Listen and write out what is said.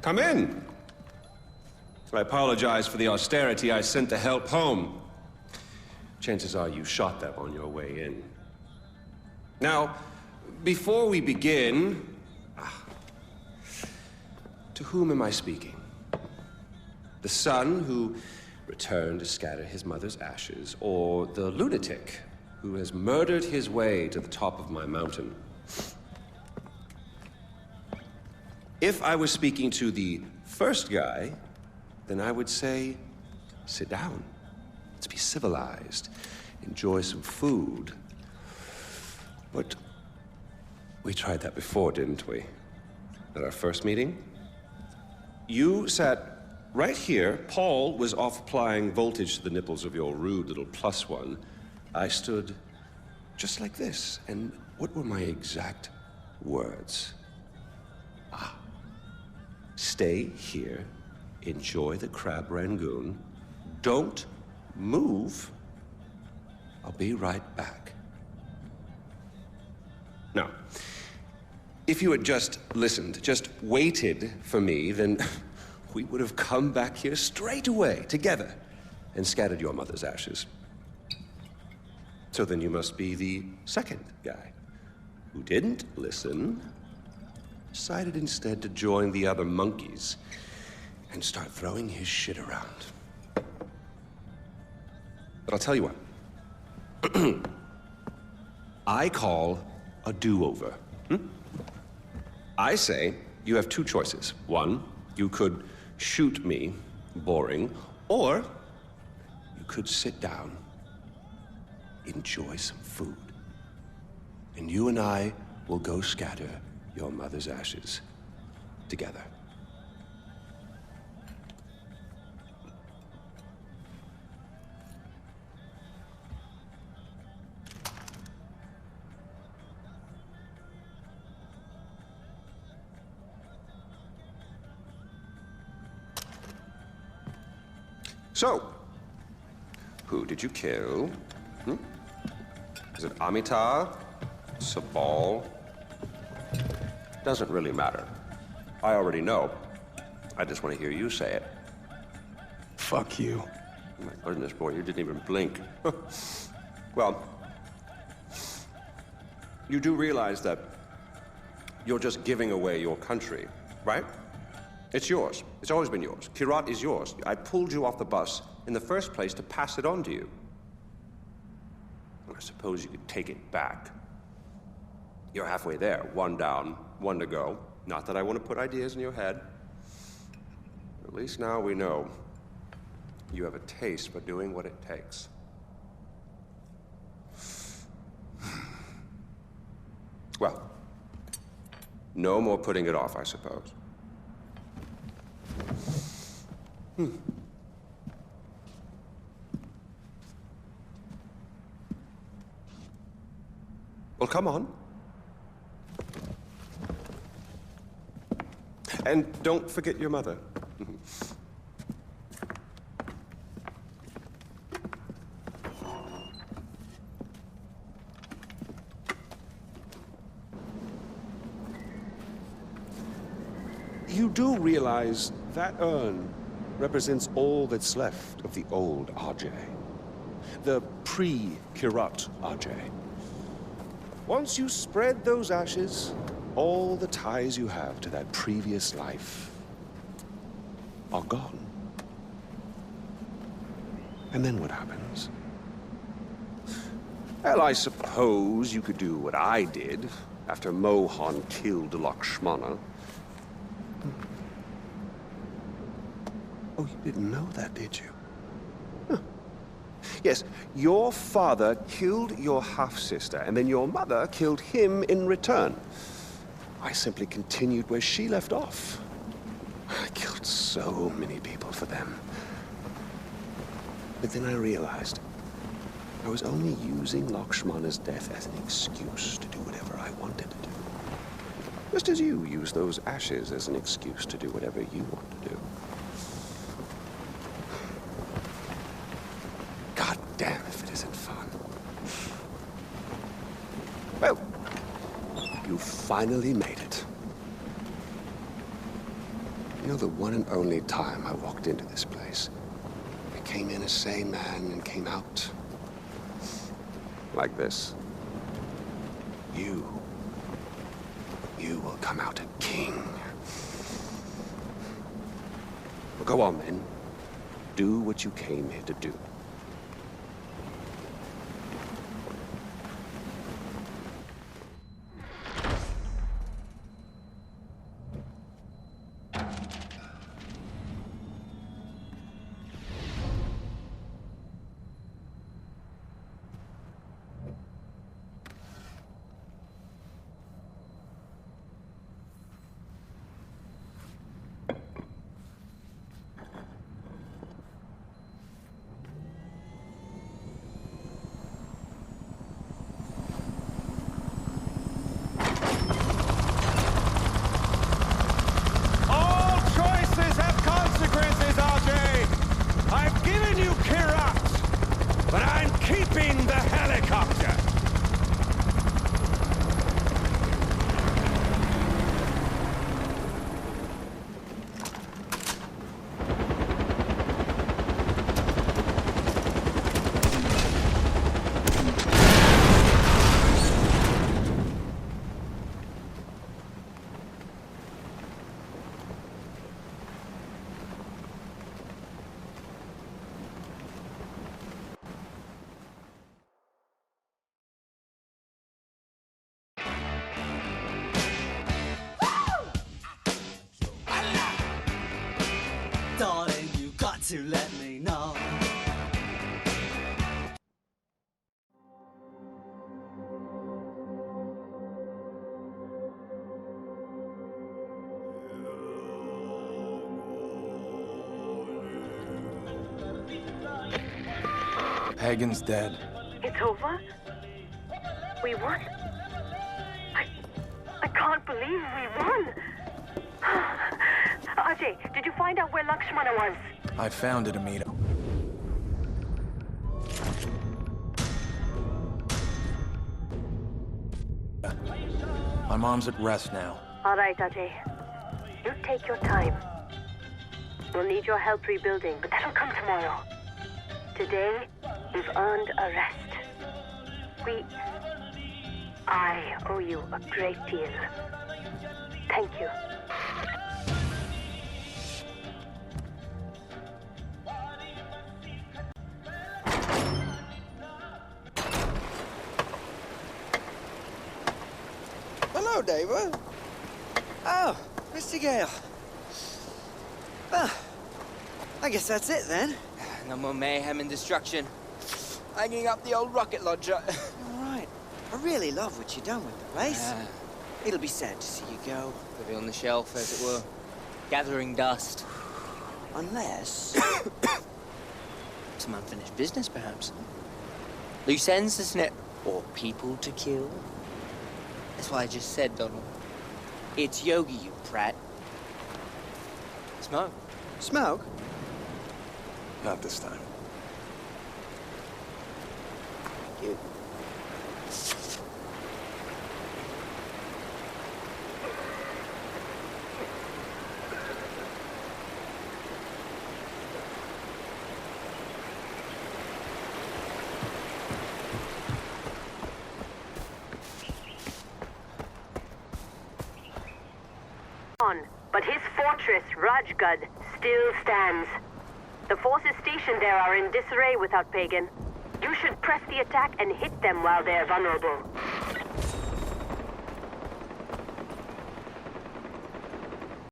Come in. I apologize for the austerity I sent to help home. Chances are you shot them on your way in. Now, before we begin... to whom am I speaking? The son who returned to scatter his mother's ashes, or the lunatic who has murdered his way to the top of my mountain? If I was speaking to the first guy, then I would say, sit down. Let's be civilized. Enjoy some food. But we tried that before, didn't we? At our first meeting? You sat right here. Paul was off applying voltage to the nipples of your rude little +1. I stood just like this. And what were my exact words? Stay here. Enjoy the crab rangoon. Don't move. I'll be right back. Now, if you had just listened, just waited for me, then we would have come back here straight away, together, and scattered your mother's ashes. So then you must be the second guy, who didn't listen, decided instead to join the other monkeys and start throwing his shit around. But I'll tell you what. I call a do-over. I say you have two choices. One, you could shoot me, boring, or you could sit down, enjoy some food, and you and I will go scatter your mother's ashes together. So, who did you kill? Is it Amitabh? Sabal? Doesn't really matter. I already know. I just want to hear you say it. Fuck you. Oh my goodness, boy, you didn't even blink. Well, you do realize that you're just giving away your country, right? It's yours. It's always been yours. Kirat is yours. I pulled you off the bus in the first place to pass it on to you. I suppose you could take it back. You're halfway there. One down, one to go. Not that I want to put ideas in your head. At least now we know you have a taste for doing what it takes. Well, no more putting it off, I suppose. Well, come on. And don't forget your mother. You do realize that urn represents all that's left of the old Ajay. The pre-Kirat Ajay. Once you spread those ashes, all the ties you have to that previous life are gone. And then what happens? Well, I suppose you could do what I did after Mohan killed Lakshmana. Oh, you didn't know that, did you? Huh. Yes, your father killed your half-sister, and then your mother killed him in return. I simply continued where she left off. I killed so many people for them. But then I realized I was only using Lakshmana's death as an excuse to do whatever I wanted to do. Just as you use those ashes as an excuse to do whatever you want to do. God damn if it isn't fun. Well, you finally made it. You know, the one and only time I walked into this place, I came in a sane man and came out like this. You will come out a king. Well, go on, then. Do what you came here to do. Darling, you got to let me know. Pagan's dead. It's over? We won? I can't believe we won! Ajay, did you find out where Lakshmana was? I found it, Amita. My mom's at rest now. All right, Ajay. You take your time. We'll need your help rebuilding, but that'll come tomorrow. Today, we've earned a rest. I owe you a great deal. Thank you. Hello, David. Oh, Mr. Ghale. Well, I guess that's it then. No more mayhem and destruction. Hanging up the old rocket launcher. All right. I really love what you've done with the place. It'll be sad to see you go. Put it on the shelf, as it were. Gathering dust. Unless... Some unfinished business, perhaps. Loose ends, isn't it? Or people to kill. That's what I just said, Donald. It's Yogi, you prat. Smoke. Smoke? Not this time. Thank you. But his fortress, Rajgad, still stands. The forces stationed there are in disarray without Pagan. You should press the attack and hit them while they're vulnerable.